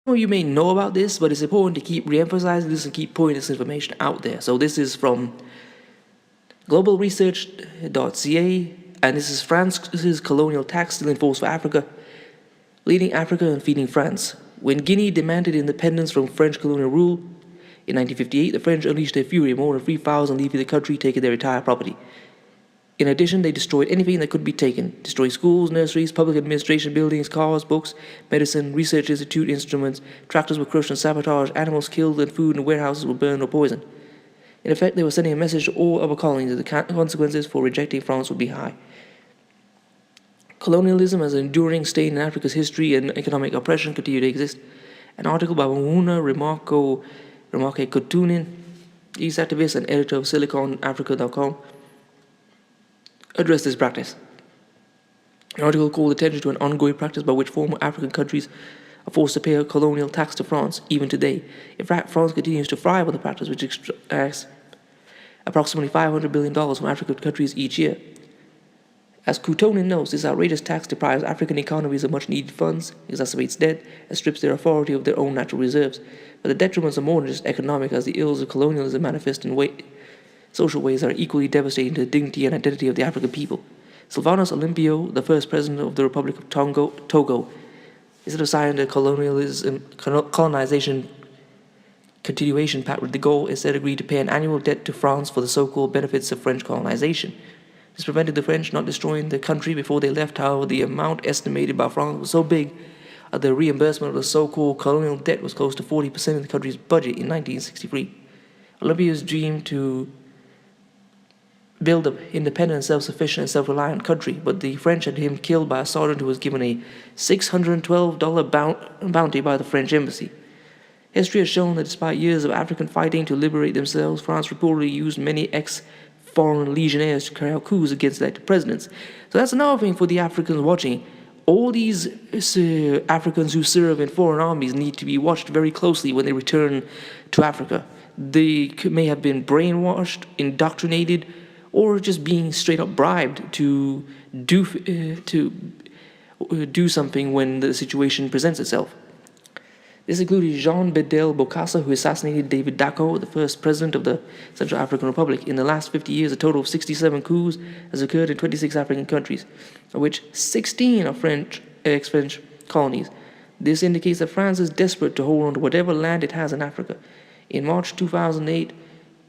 of you may know about this, but it's important to keep re-emphasizing this and keep putting this information out there. So this is from globalresearch.ca, and this is France's colonial tax still enforced for Africa, leading Africa and feeding France. When Guinea demanded independence from French colonial rule in 1958, the French unleashed their fury, more than 3,000 leaving the country, taking their entire property. In addition, they destroyed anything that could be taken, destroying schools, nurseries, public administration buildings, cars, books, medicine, research institute instruments, tractors were crushed and sabotaged, animals killed, and food in warehouses were burned or poisoned. In effect, they were sending a message to all other colonies that the consequences for rejecting France would be high. Colonialism as an enduring stain in Africa's history and economic oppression continue to exist. An article by Mawuna Remarque Kutunin, East activist and editor of SiliconAfrica.com, addressed this practice. An article called attention to an ongoing practice by which former African countries are forced to pay a colonial tax to France, even today. In fact, France continues to thrive on the practice, which extracts approximately $500 billion from African countries each year. As Kutonin notes, this outrageous tax deprives African economies of much-needed funds, exacerbates debt, and strips their authority of their own natural reserves. But the detriments are more than just economic, as the ills of colonialism manifest in social ways that are equally devastating to the dignity and identity of the African people. Sylvanus Olympio, the first president of the Republic of Togo, instead of signing the colonization continuation pact with de Gaulle, instead agreed to pay an annual debt to France for the so-called benefits of French colonization. This prevented the French not destroying the country before they left. However, the amount estimated by France was so big that the reimbursement of the so-called colonial debt was close to 40% of the country's budget in 1963. Olympia's dream to build an independent, self-sufficient, and self-reliant country, but the French had him killed by a sergeant who was given a $612 bounty by the French embassy. History has shown that despite years of African fighting to liberate themselves, France reportedly used many ex-foreign legionnaires to carry out coups against elected presidents. So that's another thing for the Africans watching. All these Africans who serve in foreign armies need to be watched very closely when they return to Africa. They may have been brainwashed, indoctrinated, or just being straight up bribed to do something when the situation presents itself. This included Jean Bedel Bokassa, who assassinated David Dacko, the first president of the Central African Republic. In the last 50 years, a total of 67 coups has occurred in 26 African countries, of which 16 are ex-French colonies. This indicates that France is desperate to hold on to whatever land it has in Africa. In March 2008,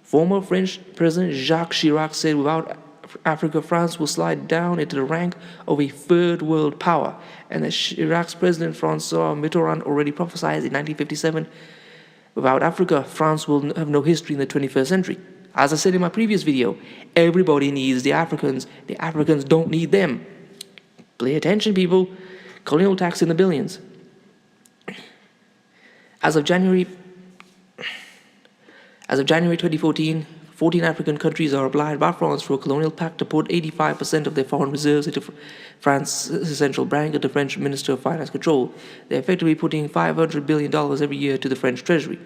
former French President Jacques Chirac said, "Without Africa, France will slide down into the rank of a third world power," and that Chirac's President François Mitterrand already prophesied in 1957, "Without Africa, France will have no history in the 21st century." As I said in my previous video, everybody needs the Africans don't need them. Pay attention, people. Colonial tax in the billions. As of January 2014, 14 African countries are obliged by France through a colonial pact to put 85% of their foreign reserves into France's central bank and the French Minister of Finance control. They're effectively putting $500 billion every year to the French treasury.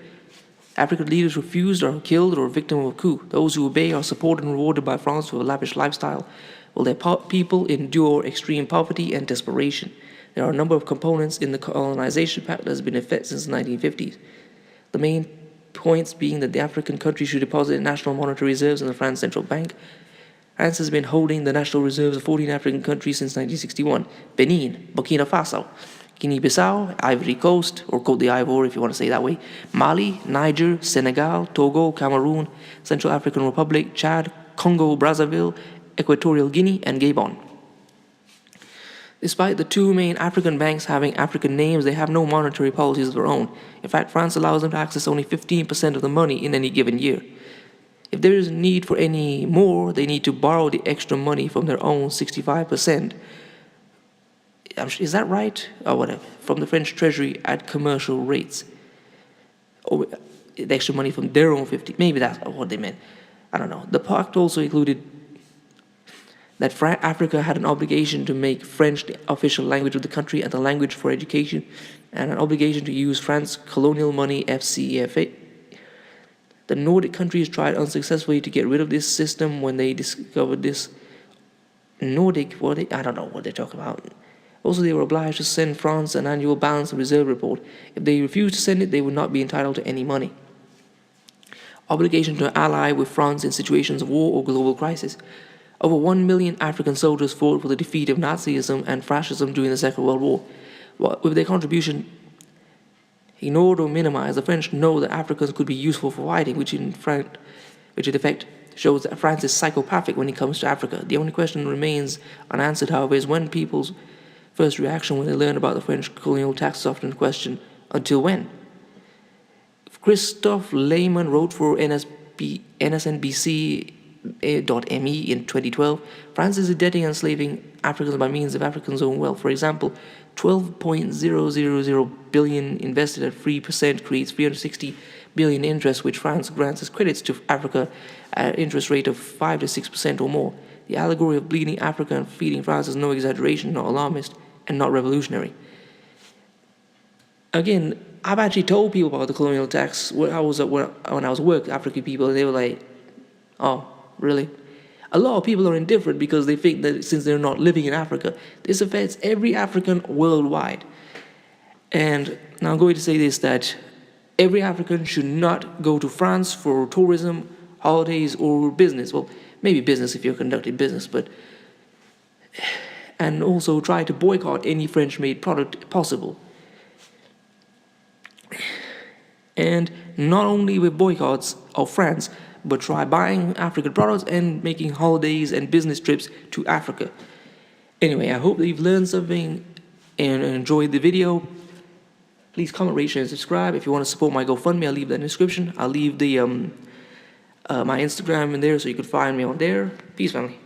African leaders refused or are killed or are victim of a coup. Those who obey are supported and rewarded by France with a lavish lifestyle, while their people endure extreme poverty and desperation. There are a number of components in the colonization pact that has been in effect since the 1950s. The main points being that the African countries should deposit national monetary reserves in the France Central Bank. France has been holding the national reserves of 14 African countries since 1961. Benin, Burkina Faso, Guinea-Bissau, Ivory Coast, or Côte d'Ivoire if you want to say it that way, Mali, Niger, Senegal, Togo, Cameroon, Central African Republic, Chad, Congo, Brazzaville, Equatorial Guinea, and Gabon. Despite the two main African banks having African names, they have no monetary policies of their own. In fact, France allows them to access only 15% of the money in any given year. If there is a need for any more, they need to borrow the extra money from their own 65%. Is that right? Or whatever. From the French treasury at commercial rates. Or the extra money from their own 50%. Maybe that's what they meant. I don't know. The pact also included that Africa had an obligation to make French the official language of the country and the language for education, and an obligation to use France's colonial money, FCFA. The Nordic countries tried unsuccessfully to get rid of this system when they discovered this. I don't know what they're talking about. Also, they were obliged to send France an annual balance and reserve report. If they refused to send it, they would not be entitled to any money. Obligation to ally with France in situations of war or global crisis. Over 1 million African soldiers fought for the defeat of Nazism and fascism during the Second World War. With their contribution ignored or minimized, the French know that Africans could be useful for fighting, which in effect shows that France is psychopathic when it comes to Africa. The only question remains unanswered, however, is when people's first reaction when they learn about the French colonial tax often question, until when? Christophe Lehmann wrote for NSNBC.me in 2012, France is indebting and enslaving Africans by means of Africans' own wealth. For example, 12.000 billion invested at 3% creates 360 billion interest, which France grants as credits to Africa at an interest rate of 5 to 6% or more. The allegory of bleeding Africa and feeding France is no exaggeration, not alarmist, and not revolutionary. Again, I've actually told people about the colonial tax when I was with African people, and they were like, "Oh, really?" A lot of people are indifferent because they think that since they're not living in Africa, this affects every African worldwide. And now I'm going to say this, that every African should not go to France for tourism, holidays, or business. Well, maybe business if you're conducting business, and also try to boycott any French-made product possible. And not only with boycotts of France, but try buying African products and making holidays and business trips to Africa. Anyway, I hope that you've learned something and enjoyed the video. Please comment, rate, share, and subscribe. If you want to support my GoFundMe, I'll leave that in the description. I'll leave the my Instagram in there so you can find me on there. Peace, family.